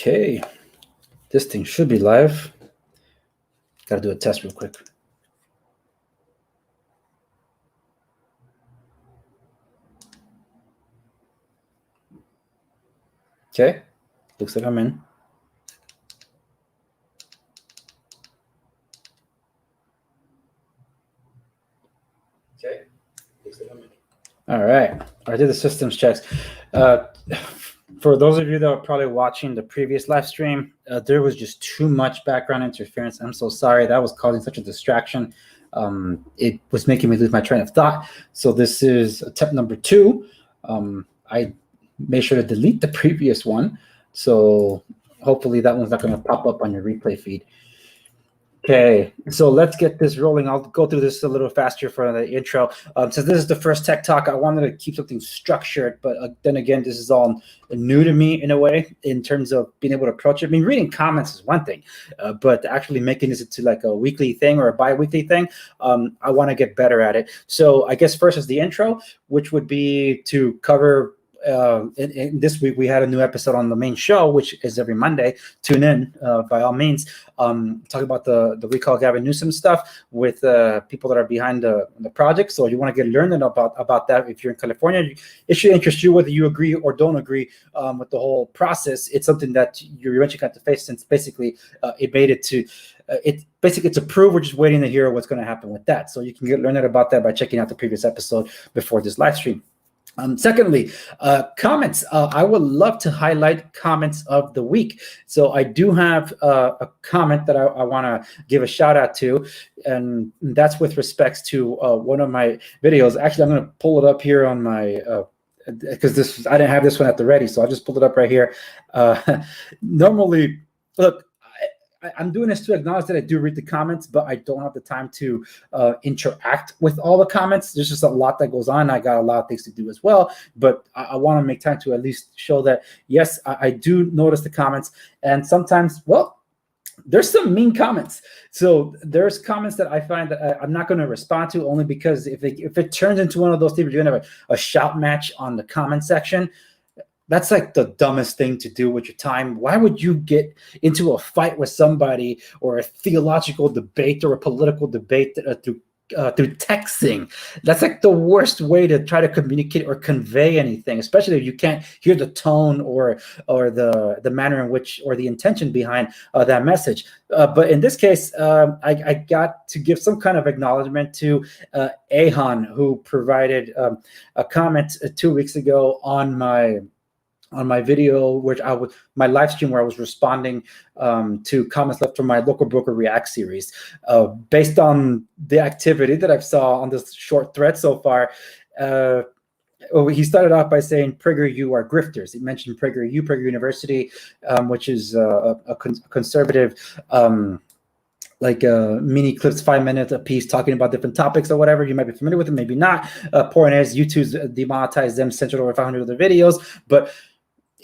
Okay, this thing should be live. Got to do a test real quick. Okay, looks like I'm in. Okay, looks like I'm in. All right, I did the systems checks. For those of you that are probably watching the previous live stream, there was just too much background interference. I'm so sorry. That was causing such a distraction. It was making me lose my train of thought. So this is attempt number 2. I made sure to delete the previous one. So hopefully that one's not going to pop up on your replay feed. Okay, so let's get this rolling. I'll go through this a little faster for the intro. Since this is the first tech talk, I wanted to keep something structured, but then again, this is all new to me in a way in terms of being able to approach it. I mean, reading comments is one thing, but actually making this into like a weekly thing or a bi-weekly thing, I want to get better at it. So I guess first is the intro, which would be to cover in this week we had a new episode on the main show, which is every Monday. Tune in by all means. Talk about the Recall Gavin Newsom stuff with people that are behind the project. So you want to get learning about that. If you're in California, it should interest you whether you agree or don't agree with the whole process. It's something that you're eventually going to face, since basically it made it to it's approved. We're just waiting to hear what's going to happen with that. So you can get learning about that by checking out the previous episode before this live stream. Secondly, comments. I would love to highlight comments of the week. So I do have a comment that I want to give a shout out to, and that's with respects to one of my videos. Actually, I'm going to pull it up here on my because I didn't have this one at the ready, so I just pulled it up right here. Normally, look, I'm doing this to acknowledge that I do read the comments, but I don't have the time to interact with all the comments. There's just a lot that goes on. I got a lot of things to do as well, but I want to make time to at least show that, yes, I do notice the comments. And sometimes, well, there's some mean comments. So there's comments that I find that I'm not going to respond to, only because if it turns into one of those things, you're going to have a shout match on the comment section. That's like the dumbest thing to do with your time. Why would you get into a fight with somebody, or a theological debate or a political debate through texting? That's like the worst way to try to communicate or convey anything, especially if you can't hear the tone or the manner in which, or the intention behind that message. But in this case, I got to give some kind of acknowledgement to Ahan, who provided a comment 2 weeks ago on my video, my live stream, where I was responding to comments left from my Local Broker React series. Based on the activity that I've saw on this short thread so far, he started off by saying, "PragerU are grifters." He mentioned PragerU, Prager University, which is a conservative mini clips, 5 minutes a piece, talking about different topics or whatever. You might be familiar with them, maybe not. Point is, YouTube's demonetized them, censored over 500 of their videos, but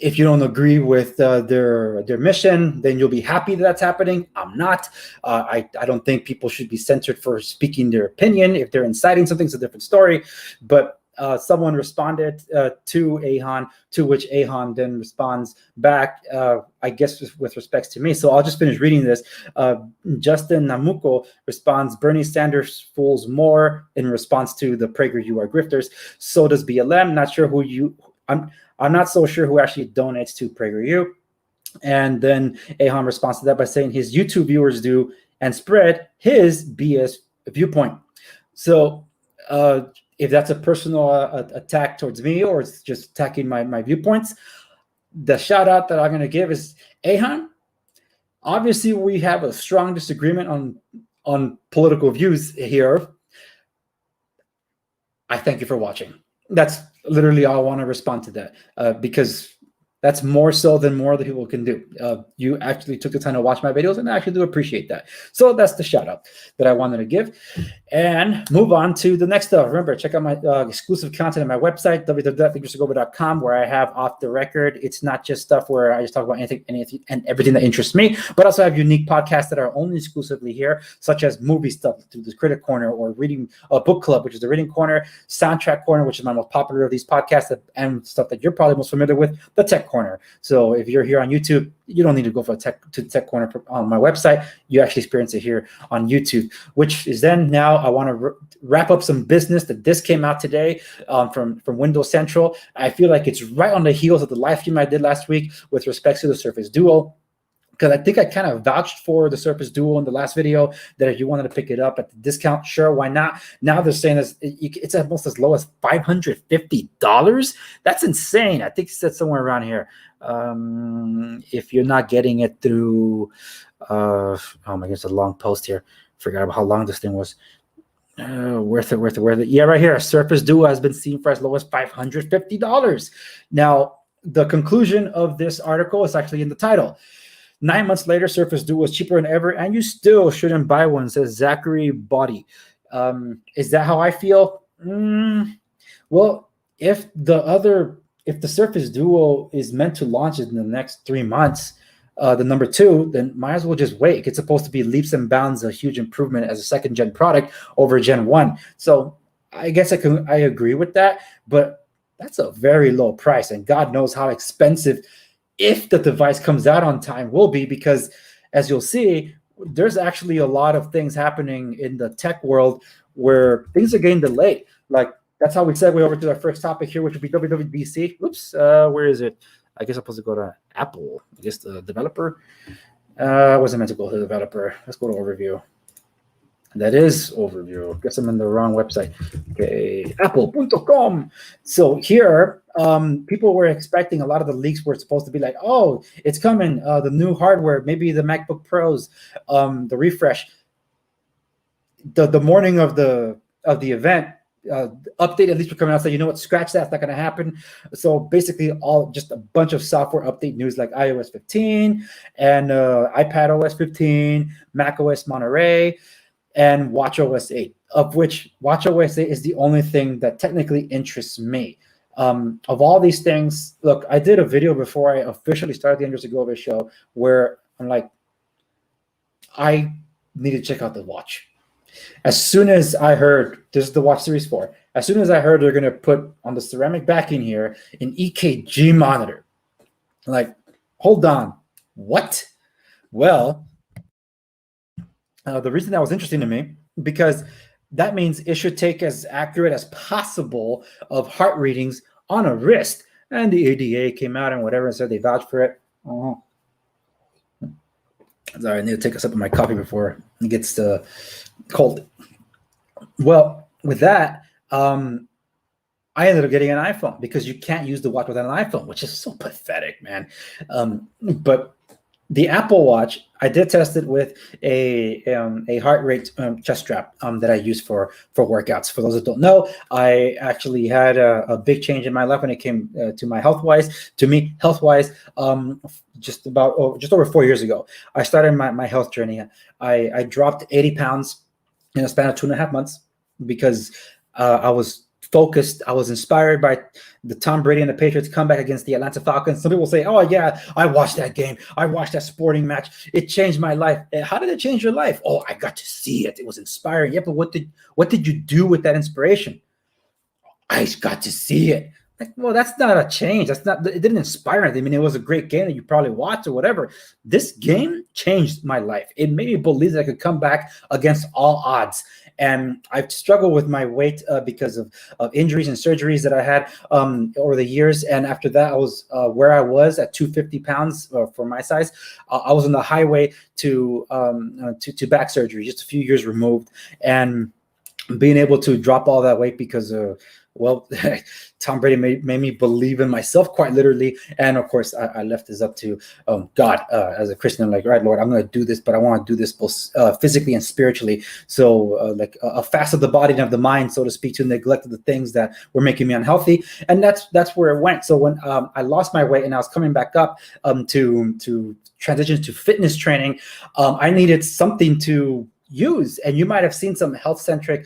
if you don't agree with their mission, then you'll be happy that that's happening. I'm not. I don't think people should be censored for speaking their opinion. If they're inciting something, it's a different story. But someone responded to Ahan, to which Ahan then responds back, I guess with respects to me. So I'll just finish reading this. Justin Namuko responds, "Bernie Sanders fools more," in response to the PragerU are grifters. So does BLM. Not sure who you... I'm not so sure who actually donates to PragerU. And then Ahan responds to that by saying his YouTube viewers do, and spread his BS viewpoint. So if that's a personal attack towards me, or it's just attacking my viewpoints, the shout out that I'm going to give is, Ahan, obviously we have a strong disagreement on political views here. I thank you for watching. That's literally all I want to respond to that, because that's more so than more other people can do. You actually took the time to watch my videos, and I actually do appreciate that. So that's the shout out that I wanted to give. And move on to the next stuff. Remember, check out my exclusive content on my website, www.thinkersgover.com, where I have off the record. It's not just stuff where I just talk about anything and everything that interests me, but also have unique podcasts that are only exclusively here, such as movie stuff through the Critic Corner, or reading book club, which is the Reading Corner, Soundtrack Corner, which is my most popular of these podcasts, and stuff that you're probably most familiar with, the Tech Corner. So if you're here on YouTube, you don't need to go to Tech Corner on my website. You actually experience it here on YouTube, which is then now I want to wrap up some business that this came out today from Windows Central. I feel like it's right on the heels of the live stream I did last week with respect to the Surface Duo. Because I think I kind of vouched for the Surface Duo in the last video, that if you wanted to pick it up at the discount, sure, why not? Now they're saying it's almost as low as $550. That's insane. I think it said somewhere around here. If you're not getting it through, oh my God, it's a long post here. Forgot about how long this thing was. Worth it. Yeah, right here. A Surface Duo has been seen for as low as $550. Now, the conclusion of this article is actually in the title. 9 months later, Surface Duo is cheaper than ever, and you still shouldn't buy one, says Zachary Body. Is that how I feel? Well, if the Surface Duo is meant to launch in the next 3 months, the number 2, then might as well just wait. It's supposed to be leaps and bounds a huge improvement as a second-gen product over Gen 1. So I guess I agree with that, but that's a very low price, and God knows how expensive, if the device comes out on time, will be, because as you'll see, there's actually a lot of things happening in the tech world where things are getting delayed. Like, that's how we segue over to our first topic here, which would be WWDC. Oops, where is it? I guess I'm supposed to go to Apple. I guess the developer. I wasn't meant to go to the developer. Let's go to overview. That is overview. Guess I'm in the wrong website. Okay, apple.com. So here, people were expecting, a lot of the leaks were supposed to be like, oh, it's coming, the new hardware, maybe the MacBook Pros, the refresh. The morning of the event, update at least were coming out, so you know what, scratch that, it's not going to happen. So basically, just a bunch of software update news like iOS 15 and iPad OS 15, Mac OS Monterey, and watchOS 8, of which watchOS 8 is the only thing that technically interests me. Of all these things, look, I did a video before I officially started the Android Segovia show where I'm like, I need to check out the watch. As soon as I heard, this is the Watch Series 4, as soon as I heard they're going to put on the ceramic backing here an EKG monitor, I'm like, hold on, what? Well, the reason that was interesting to me, because that means it should take as accurate as possible of heart readings on a wrist. And the ADA came out and whatever and said they vouched for it. Sorry, I need to take a sip of my coffee before it gets cold. Well, with that, I ended up getting an iPhone because you can't use the watch without an iPhone, which is so pathetic, man. But the Apple Watch, I did test it with a heart rate chest strap that I use for workouts. For those that don't know, I actually had a big change in my life when it came to my health-wise. To me, health-wise, just over 4 years ago, I started my health journey. I dropped 80 pounds in a span of 2.5 months because I was focused. I was inspired by the Tom Brady and the Patriots comeback against the Atlanta Falcons. Some people say, oh yeah, I watched that game. I watched that sporting match. It changed my life. How did it change your life? Oh, I got to see it. It was inspiring. Yeah, but what did you do with that inspiration? I got to see it. Like, well, that's not a change. It didn't inspire anything. I mean, it was a great game that you probably watched or whatever. This game changed my life. It made me believe that I could come back against all odds. And I've struggled with my weight because of injuries and surgeries that I had over the years. And after that, I was where I was at 250 pounds for my size. I was on the highway to back surgery, just a few years removed. And being able to drop all that weight because well, Tom Brady made me believe in myself quite literally. And of course, I left this up to God as a Christian. I'm like, right, Lord, I'm going to do this, but I want to do this both physically and spiritually. So like a fast of the body and of the mind, so to speak, to neglect of the things that were making me unhealthy. And that's where it went. So when I lost my weight and I was coming back up to transition to fitness training, I needed something to use. And you might have seen some health-centric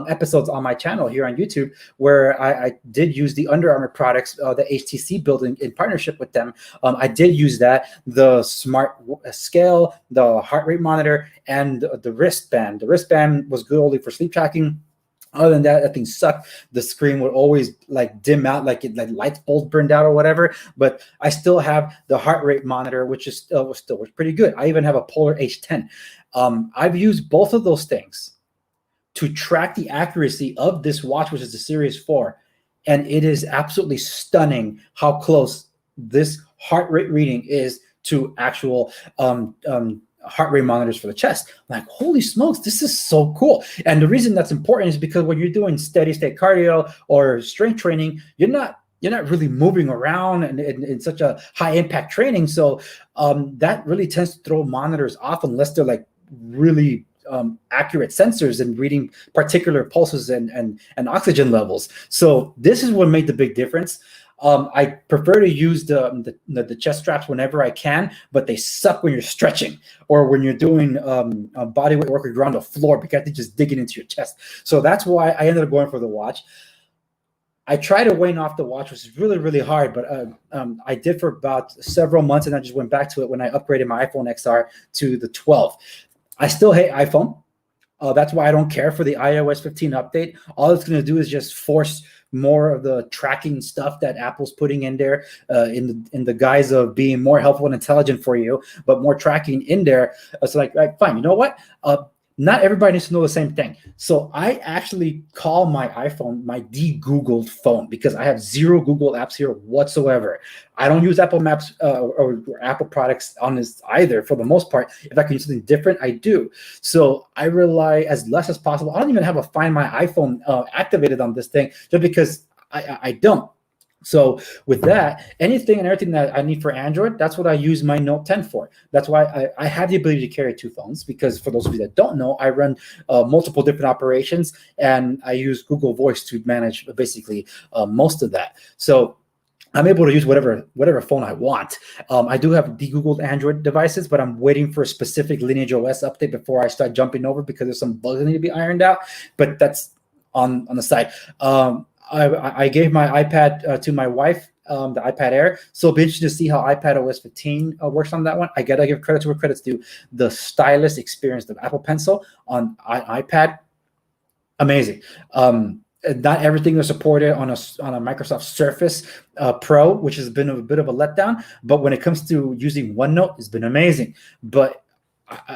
episodes on my channel here on YouTube where I did use the Under Armour products, the HTC building in partnership with them. I did use that, the smart scale, the heart rate monitor, and the wristband. The wristband was good only for sleep tracking. Other than that, that thing sucked. The screen would always like dim out, like lights bulbs burned out or whatever. But I still have the heart rate monitor, which is was pretty good. I even have a Polar H10. I've used both of those things to track the accuracy of this watch, which is the Series 4, and it is absolutely stunning how close this heart rate reading is to actual heart rate monitors for the chest. I'm like, holy smokes, this is so cool. And the reason that's important is because when you're doing steady state cardio or strength training, you're not really moving around in such a high impact training. So that really tends to throw monitors off unless they're like really accurate sensors and reading particular pulses and oxygen levels. So this is what made the big difference. I prefer to use the chest straps whenever I can, but they suck when you're stretching or when you're doing body weight work or you're on the floor because you have to just dig it into your chest. So that's why I ended up going for the watch. I tried to wane off the watch, which is really, really hard, but I did for about several months, and I just went back to it when I upgraded my iPhone XR to the 12. I still hate iPhone. That's why I don't care for the iOS 15 update. All it's going to do is just force more of the tracking stuff that Apple's putting in there in the guise of being more helpful and intelligent for you, but more tracking in there. So like, fine, you know what? Not everybody needs to know the same thing. So I actually call my iPhone my de-Googled phone because I have zero Google apps here whatsoever. I don't use Apple Maps or Apple products on this either for the most part. If I can use something different, I do. So I rely as less as possible. I don't even have a Find My iPhone activated on this thing just because I don't. So with that, anything and everything that I need for Android, that's what I use my Note 10 for. That's why I have the ability to carry two phones, because for those of you that don't know, I run multiple different operations, and I use Google Voice to manage basically most of that. So I'm able to use whatever phone I want. I do have de-Googled Android devices, but I'm waiting for a specific Lineage OS update before I start jumping over because there's some bugs that need to be ironed out. But that's on the side. I gave my iPad to my wife, the iPad Air. So it'll be interesting to see how iPad OS 15 works on that one. I gotta give credit to where credit's due. The stylus experience, the Apple Pencil on iPad, amazing. Not everything is supported on a Microsoft Surface Pro, which has been a bit of a letdown. But when it comes to using OneNote, it's been amazing. But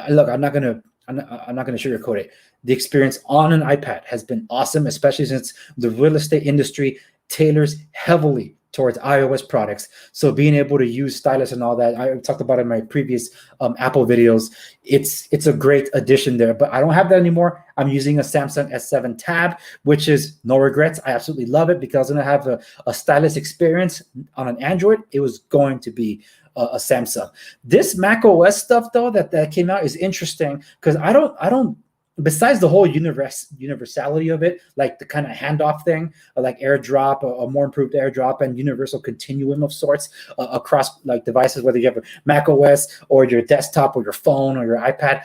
look, I'm not gonna sugarcoat it. The experience on an iPad has been awesome, especially since the real estate industry tailors heavily towards iOS products. So being able to use stylus and all that, I talked about in my previous Apple videos, it's a great addition there. But I don't have that anymore. I'm using a Samsung S7 Tab, which is no regrets. I absolutely love it because I'm going to have a stylus experience on an Android. It was going to be a Samsung. This Mac OS stuff though that came out is interesting because I don't. Besides the whole universality of it, like the kind of handoff thing, like AirDrop, a more improved AirDrop, and universal continuum of sorts across like devices, whether you have a Mac OS or your desktop or your phone or your iPad,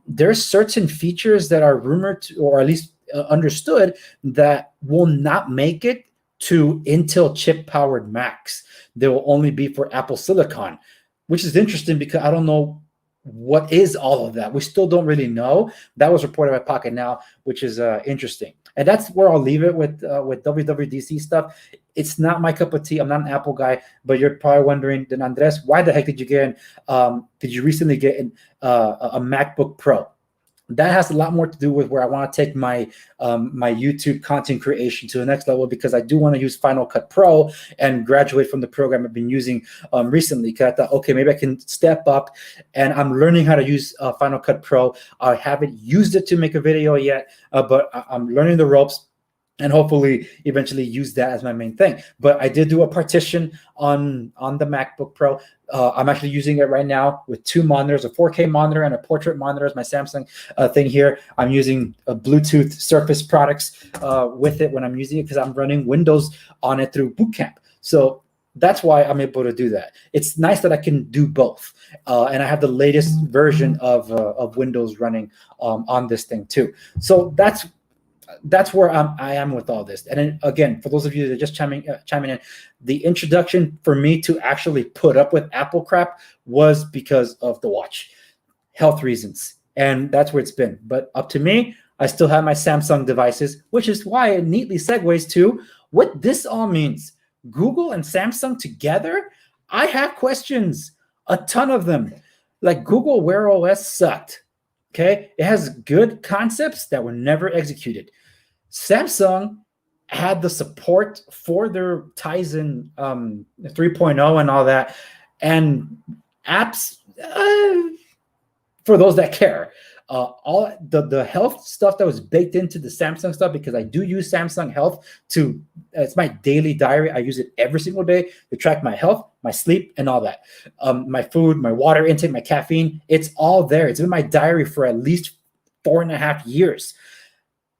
there's certain features that are rumored to, or at least understood, that will not make it to Intel chip-powered Macs. They will only be for Apple Silicon, which is interesting because I don't know what is all of that. We still don't really know. That was reported by Pocket Now, which is interesting. And that's where I'll leave it with WWDC stuff. It's not my cup of tea. I'm not an Apple guy, but you're probably wondering, then Andres, why the heck did you recently get a MacBook Pro? That has a lot more to do with where I want to take my my YouTube content creation to the next level, because I do want to use Final Cut Pro and graduate from the program I've been using recently. Because I thought, okay, maybe I can step up, and I'm learning how to use Final Cut Pro. I haven't used it to make a video yet, but I'm learning the ropes, and hopefully eventually use that as my main thing. But I did do a partition on the MacBook Pro. I'm actually using it right now with two monitors, a 4K monitor and a portrait monitor as my Samsung thing here. I'm using Bluetooth Surface products with it when I'm using it because I'm running Windows on it through Boot Camp. So that's why I'm able to do that. It's nice that I can do both. And I have the latest version of Windows running on this thing too. So that's where I am with all this. And then, again, for those of you that are just chiming in, the introduction for me to actually put up with Apple crap was because of the watch, health reasons, and that's where it's been. But up to me, I still have my Samsung devices, which is why it neatly segues to what this all means. Google and Samsung together? I have questions, a ton of them. Like Google Wear OS sucked. Okay, it has good concepts that were never executed. Samsung had the support for their Tizen 3.0 and all that, and apps for those that care. All the health stuff that was baked into the Samsung stuff, because I do use Samsung Health to, it's my daily diary. I use it every single day to track my health, my sleep, and all that. My food, my water intake, my caffeine, it's all there. It's in my diary for at least 4.5 years.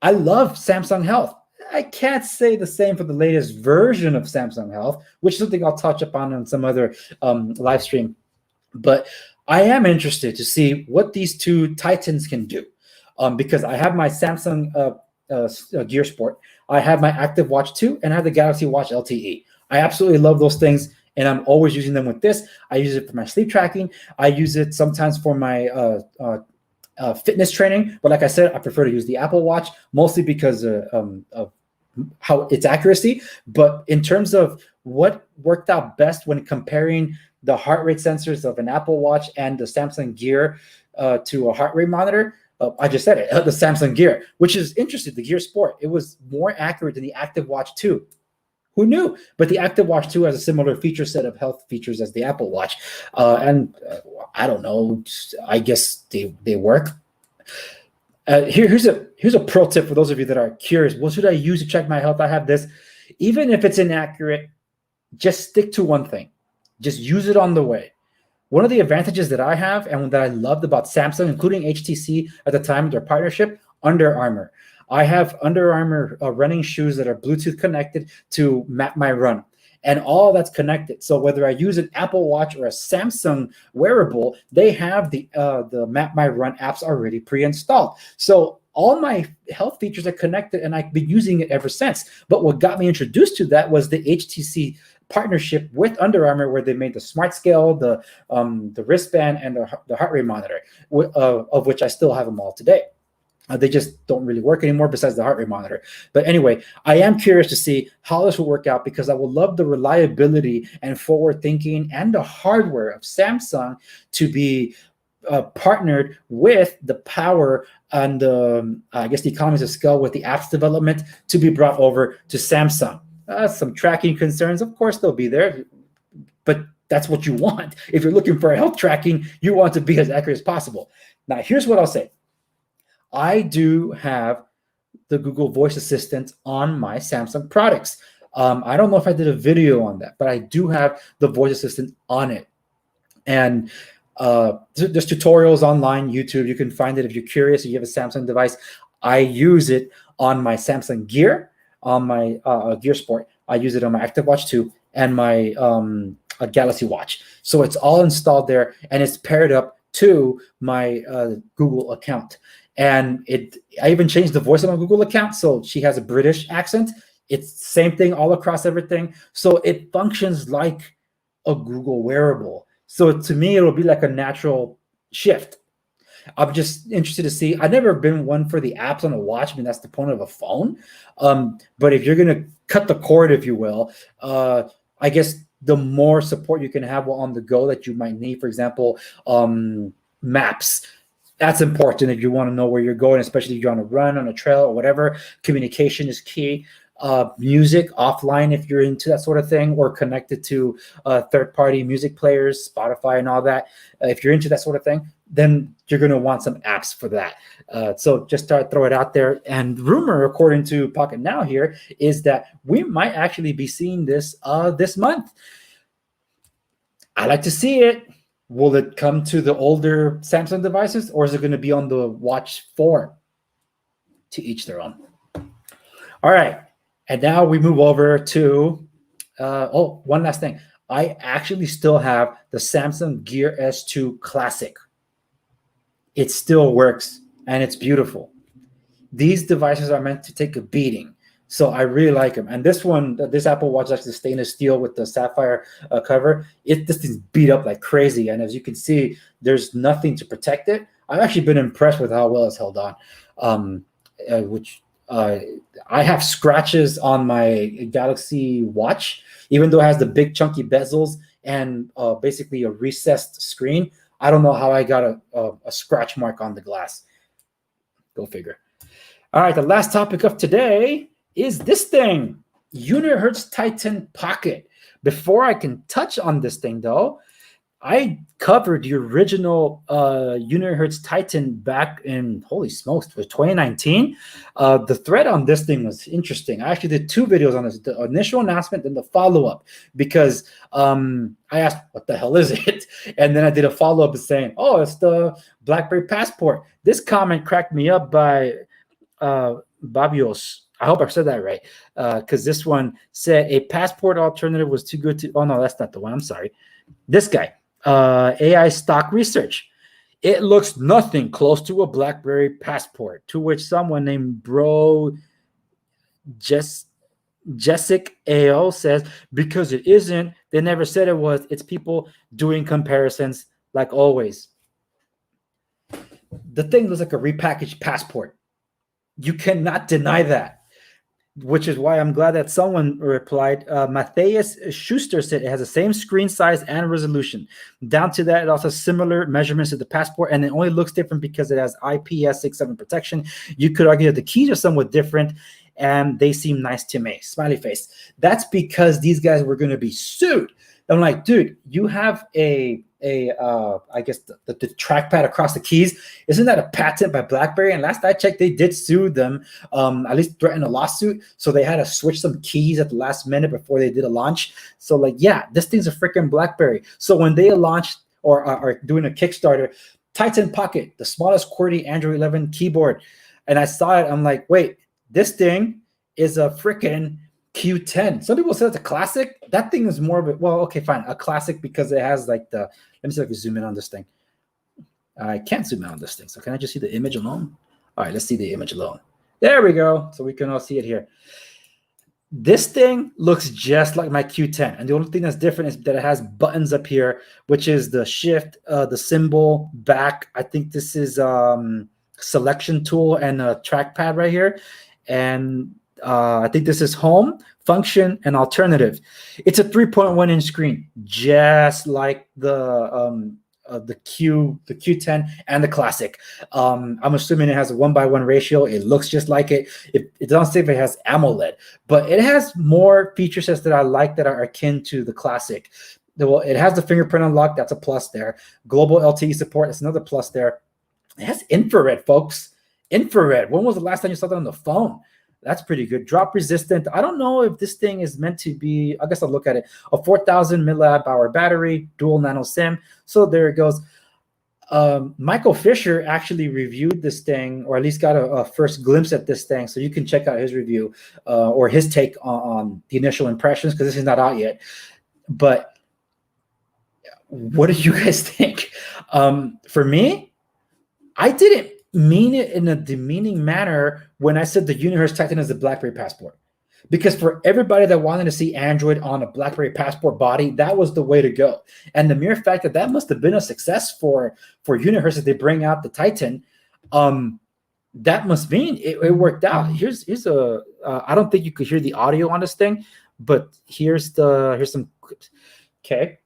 I love Samsung Health. I can't say the same for the latest version of Samsung Health, which is something I'll touch upon on some other live stream. But I am interested to see what these two titans can do, because I have my Samsung Gear Sport, I have my Active Watch 2, and I have the Galaxy Watch LTE. I absolutely love those things, and I'm always using them with this. I use it for my sleep tracking. I use it sometimes for my fitness training, but like I said, I prefer to use the Apple Watch, mostly because of how its accuracy. But in terms of what worked out best when comparing the heart rate sensors of an Apple Watch and the Samsung Gear to a heart rate monitor, I just said it, the Samsung Gear, which is interesting, the Gear Sport. It was more accurate than the Active Watch 2. Who knew? But the Active Watch 2 has a similar feature set of health features as the Apple Watch. I don't know, I guess they work. Here's a pro tip for those of you that are curious. What should I use to check my health? I have this. Even if it's inaccurate, just stick to one thing. Just use it on the way. One of the advantages that I have and that I loved about Samsung, including HTC at the time, their partnership, Under Armour. I have Under Armour running shoes that are Bluetooth connected to map my run. And all that's connected. So whether I use an Apple Watch or a Samsung wearable, they have the Map My Run apps already pre-installed. So all my health features are connected, and I've been using it ever since. But what got me introduced to that was the HTC partnership with Under Armour, where they made the Smart Scale, the wristband, and the heart rate monitor, of which I still have them all today. They just don't really work anymore besides the heart rate monitor. But anyway, I am curious to see how this will work out, because I would love the reliability and forward thinking and the hardware of Samsung to be partnered with the power and I guess the economies of scale with the apps development to be brought over to Samsung. Some tracking concerns, of course, they'll be there, but that's what you want. If you're looking for health tracking, you want to be as accurate as possible. Now, here's what I'll say. I do have the Google Voice Assistant on my Samsung products. I don't know if I did a video on that, but I do have the Voice Assistant on it. And there's tutorials online, YouTube. You can find it if you're curious, if you have a Samsung device. I use it on my Samsung Gear, on my Gear Sport. I use it on my Active Watch 2 and my Galaxy Watch. So it's all installed there, and it's paired up to my Google account. And I even changed the voice on my Google account, so she has a British accent. It's the same thing all across everything. So it functions like a Google wearable. So to me, it'll be like a natural shift. I'm just interested to see. I've never been one for the apps on a watch. I mean, that's the point of a phone. But if you're going to cut the cord, if you will, I guess the more support you can have while on the go that you might need, for example, maps. That's important if you want to know where you're going, especially if you're on a run, on a trail, or whatever. Communication is key. Music offline if you're into that sort of thing, or connected to third-party music players, Spotify and all that. If you're into that sort of thing, then you're going to want some apps for that. So just throw it out there. And rumor, according to Pocket Now here, is that we might actually be seeing this this month. I like to see it. Will it come to the older Samsung devices, or is it going to be on the Watch 4? To each their own. All right. And now we move over to, one last thing. I actually still have the Samsung Gear S2 Classic. It still works, and it's beautiful. These devices are meant to take a beating, so I really like them. And this one, this Apple Watch, is actually stainless steel with the sapphire cover. This thing's beat up like crazy, and as you can see, there's nothing to protect it. I've actually been impressed with how well it's held on. which I have scratches on my Galaxy Watch, even though it has the big chunky bezels and basically a recessed screen. I don't know how I got a scratch mark on the glass. Go figure. All right, the last topic of today is this thing, Unihertz Titan Pocket. Before I can touch on this thing, though, I covered the original Unihertz Titan back in, holy smokes, it was 2019. The thread on this thing was interesting. I actually did 2 videos on this, the initial announcement and the follow-up, because I asked, what the hell is it? And then I did a follow-up saying, oh, it's the BlackBerry Passport. This comment cracked me up by Babios. I hope I said that right, because this one said a passport alternative was too good to, oh no, that's not the one, I'm sorry. This guy. AI stock research. It looks nothing close to a BlackBerry Passport, to which someone named Bro Jessic AO says, because it isn't, they never said it was, it's people doing comparisons like always. The thing looks like a repackaged Passport. You cannot deny that. Which is why I'm glad that someone replied. Matthias Schuster said it has the same screen size and resolution. Down to that, it also has similar measurements to the Passport, and it only looks different because it has IPS67 protection. You could argue that the keys are somewhat different, and they seem nice to me. Smiley face. That's because these guys were going to be sued. I'm like, dude, you have I guess the trackpad across the keys. Isn't that a patent by BlackBerry? And last I checked, they did sue them, at least threaten a lawsuit. So they had to switch some keys at the last minute before they did a launch. So like, yeah, this thing's a freaking BlackBerry. So when they launched or are doing a Kickstarter, Titan Pocket, the smallest QWERTY Android 11 keyboard, and I saw it, I'm like, wait, this thing is a freaking Q10. Some people say it's a classic. That thing is more of a, well, okay, fine, a classic because it has like the, let me see if I can zoom in on this thing. I can't zoom in on this thing. So can I just see the image alone? All right, let's see the image alone. There we go. So we can all see it here. This thing looks just like my Q10. And the only thing that's different is that it has buttons up here, which is the shift, the symbol, back. I think this is selection tool and a trackpad right here. And I think this is home, function, and alternative. It's a 3.1-inch screen, just like the Q10 and the Classic. I'm assuming it has a 1:1 ratio. It looks just like it. It doesn't say if it has AMOLED, but it has more feature sets that I like that are akin to the Classic. Well, it has the fingerprint unlock. That's a plus there. Global LTE support. That's another plus there. It has infrared, folks. Infrared. When was the last time you saw that on the phone? That's pretty good. Drop resistant. I don't know if this thing is meant to be, I guess I'll look at it. A 4,000 milliamp hour battery, dual nano SIM. So there it goes. Michael Fisher actually reviewed this thing, or at least got a first glimpse at this thing. So you can check out his review or his take on the initial impressions, because this is not out yet. But what do you guys think? For me, I didn't mean it in a demeaning manner when I said the Unihertz Titan is the BlackBerry Passport, because for everybody that wanted to see Android on a BlackBerry Passport body, that was the way to go. And the mere fact that that must have been a success for Unihertz as they bring out the Titan, that must mean it worked out. Here's a I don't think you could hear the audio on this thing, but here's some clips. Okay,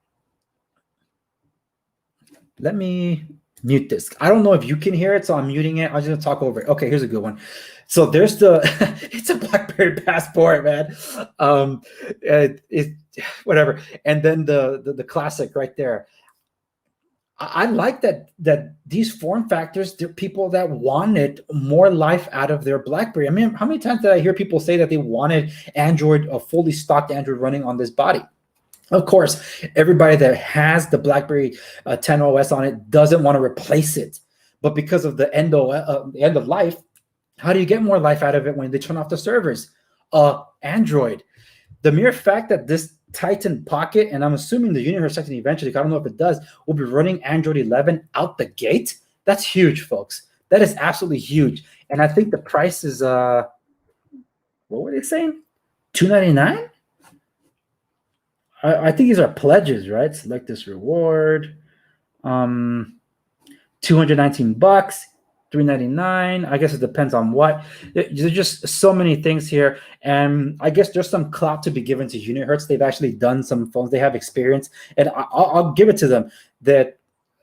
let me mute this. I don't know if you can hear it, so I'm muting it. I'm just gonna talk over it. Okay, here's a good one. So there's the it's a BlackBerry Passport, man. Whatever. And then the Classic right there. I like that these form factors, there are people that wanted more life out of their BlackBerry. I mean, how many times did I hear people say that they wanted Android, a fully stocked Android running on this body? Of course, everybody that has the BlackBerry 10 OS on it doesn't want to replace it. But because of the end of life, how do you get more life out of it when they turn off the servers? Android. The mere fact that this Titan Pocket, and I'm assuming the Unihertz Titan eventually, I don't know if it does, will be running Android 11 out the gate, that's huge, folks. That is absolutely huge. And I think the price is, what were they saying? $299? I think these are pledges, right? Select this reward. $219. $399. I guess it depends on what. There's just so many things here, and I guess there's some clout to be given to Unihertz. They've actually done some phones. They have experience, and I'll give it to them that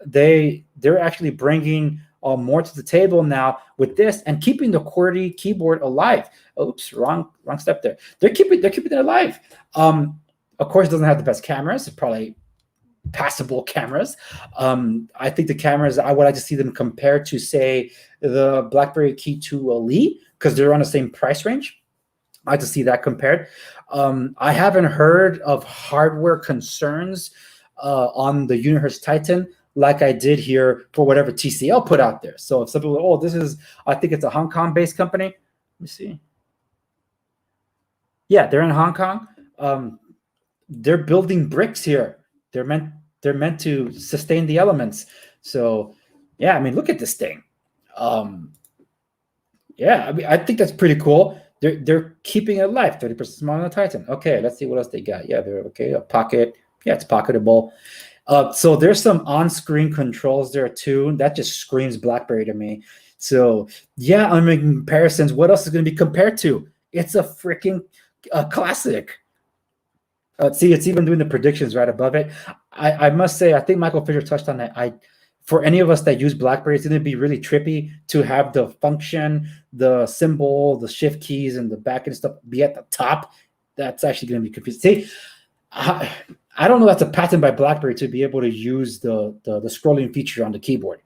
they're actually bringing more to the table now with this and keeping the QWERTY keyboard alive. Oops, wrong step there. They're keeping it alive. Of course, it doesn't have the best cameras. It's probably passable cameras. I think the cameras, I would like to see them compared to, say, the BlackBerry Key 2 Elite, because they're on the same price range. I like to see that compared. I haven't heard of hardware concerns on the Unihertz Titan like I did here for whatever TCL put out there. So if some people, oh, this is, I think it's a Hong Kong-based company. Let me see. Yeah, they're in Hong Kong. They're building bricks here. They're meant to sustain the elements. So yeah, I mean, look at this thing. Yeah, I mean, I think that's pretty cool. They're keeping it alive. 30% smaller on the Titan. Okay, let's see what else they got. Yeah, they're okay. A pocket. Yeah, it's pocketable. So there's some on-screen controls there too. That just screams BlackBerry to me. So yeah, I'm making comparisons. What else is going to be compared to? It's a freaking classic. See, it's even doing the predictions right above it. I must say, I think Michael Fisher touched on that. For any of us that use BlackBerry, it's going to be really trippy to have the function, the symbol, the shift keys, and the back end stuff be at the top. That's actually going to be confusing. See, I don't know. That's a patent by BlackBerry to be able to use the scrolling feature on the keyboard.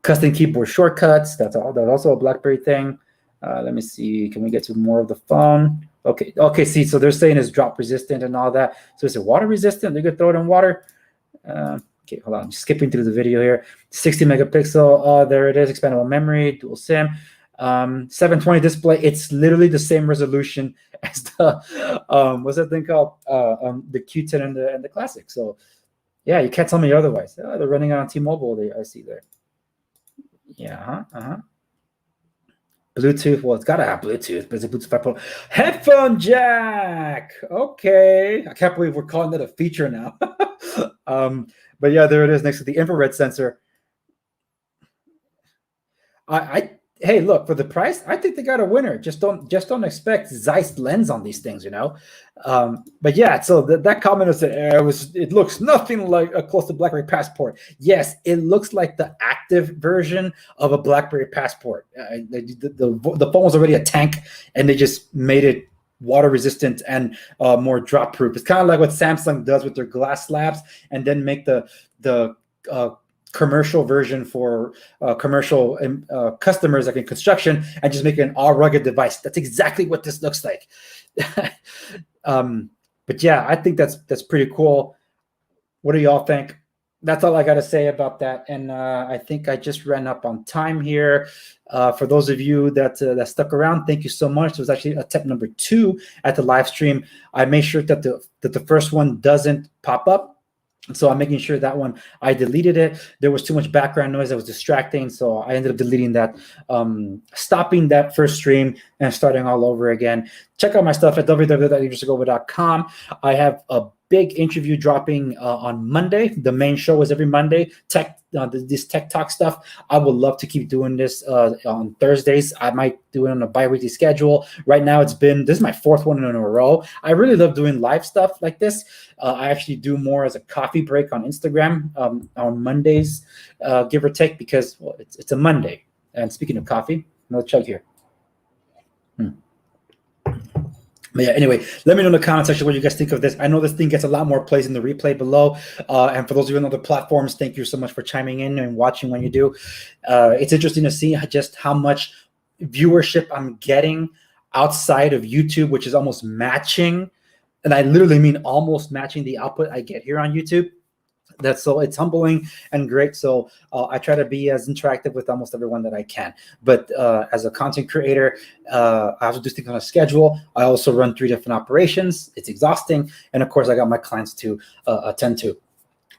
Custom keyboard shortcuts. That's also a BlackBerry thing. Let me see. Can we get to more of the phone? Okay. See, so they're saying it's drop resistant and all that. So is it water resistant? They could throw it in water. Okay, hold on. I'm skipping through the video here. 60 megapixel. There it is. Expandable memory, dual SIM. 720 display. It's literally the same resolution as the what's that thing called? The Q10 and the Classic. So yeah, you can't tell me otherwise. They're running on T-Mobile. I see there. Yeah. Bluetooth. Well, it's got to have Bluetooth, but it's a Bluetooth 5.0. Headphone jack. Okay. I can't believe we're calling that a feature now. But yeah, there it is next to the infrared sensor. Hey, look, for the price, I think they got a winner. Just don't expect Zeiss lens on these things, you know. But yeah, so that comment was it looks nothing like close to BlackBerry Passport. Yes, it looks like the active version of a BlackBerry Passport. The phone was already a tank, and they just made it water resistant and more drop proof. It's kind of like what Samsung does with their glass slabs, and then make the commercial version for commercial customers like in construction, and just make it an all rugged device. That's exactly what this looks like. But yeah, I think that's pretty cool. What do y'all think? That's all I got to say about that. And I think I just ran up on time here. For those of you that stuck around, thank you so much. It was actually attempt number 2 at the live stream. I made sure that the first one doesn't pop up. So I'm making sure that one, I deleted it. There was too much background noise that was distracting, so I ended up deleting that, stopping that first stream and starting all over again. Check out my stuff at www.leadersgover.com. I have a big interview dropping on Monday. The main show is every Monday. This tech talk stuff. I would love to keep doing this on Thursdays. I might do it on a bi-weekly schedule. Right now, this is my 4th one in a row. I really love doing live stuff like this. I actually do more as a coffee break on Instagram on Mondays, give or take, because well, it's a Monday. And speaking of coffee, another chug here. But yeah, anyway, let me know in the comment section what you guys think of this. I know this thing gets a lot more plays in the replay below. And for those of you on other platforms, thank you so much for chiming in and watching when you do. It's interesting to see just how much viewership I'm getting outside of YouTube, which is almost matching. And I literally mean almost matching the output I get here on YouTube. It's humbling and great. So I try to be as interactive with almost everyone that I can. But as a content creator, I have to do things on a schedule. I also run 3 different operations. It's exhausting. And of course, I got my clients to attend to.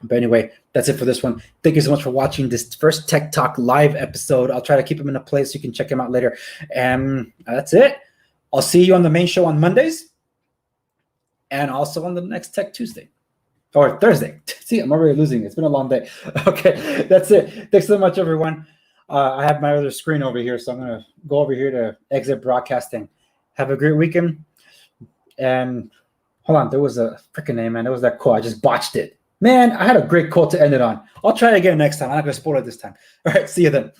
But anyway, that's it for this one. Thank you so much for watching this first Tech Talk live episode. I'll try to keep them in a place so you can check them out later. And that's it. I'll see you on the main show on Mondays and also on the next Tech Tuesday. Or Thursday. See, I'm already losing it. It's been a long day. Okay, that's it. Thanks so much, everyone. I have my other screen over here, so I'm going to go over here to exit broadcasting. Have a great weekend. And hold on, there was a freaking name, man. There was that quote. I just botched it. Man, I had a great quote to end it on. I'll try it again next time. I'm not going to spoil it this time. All right, see you then.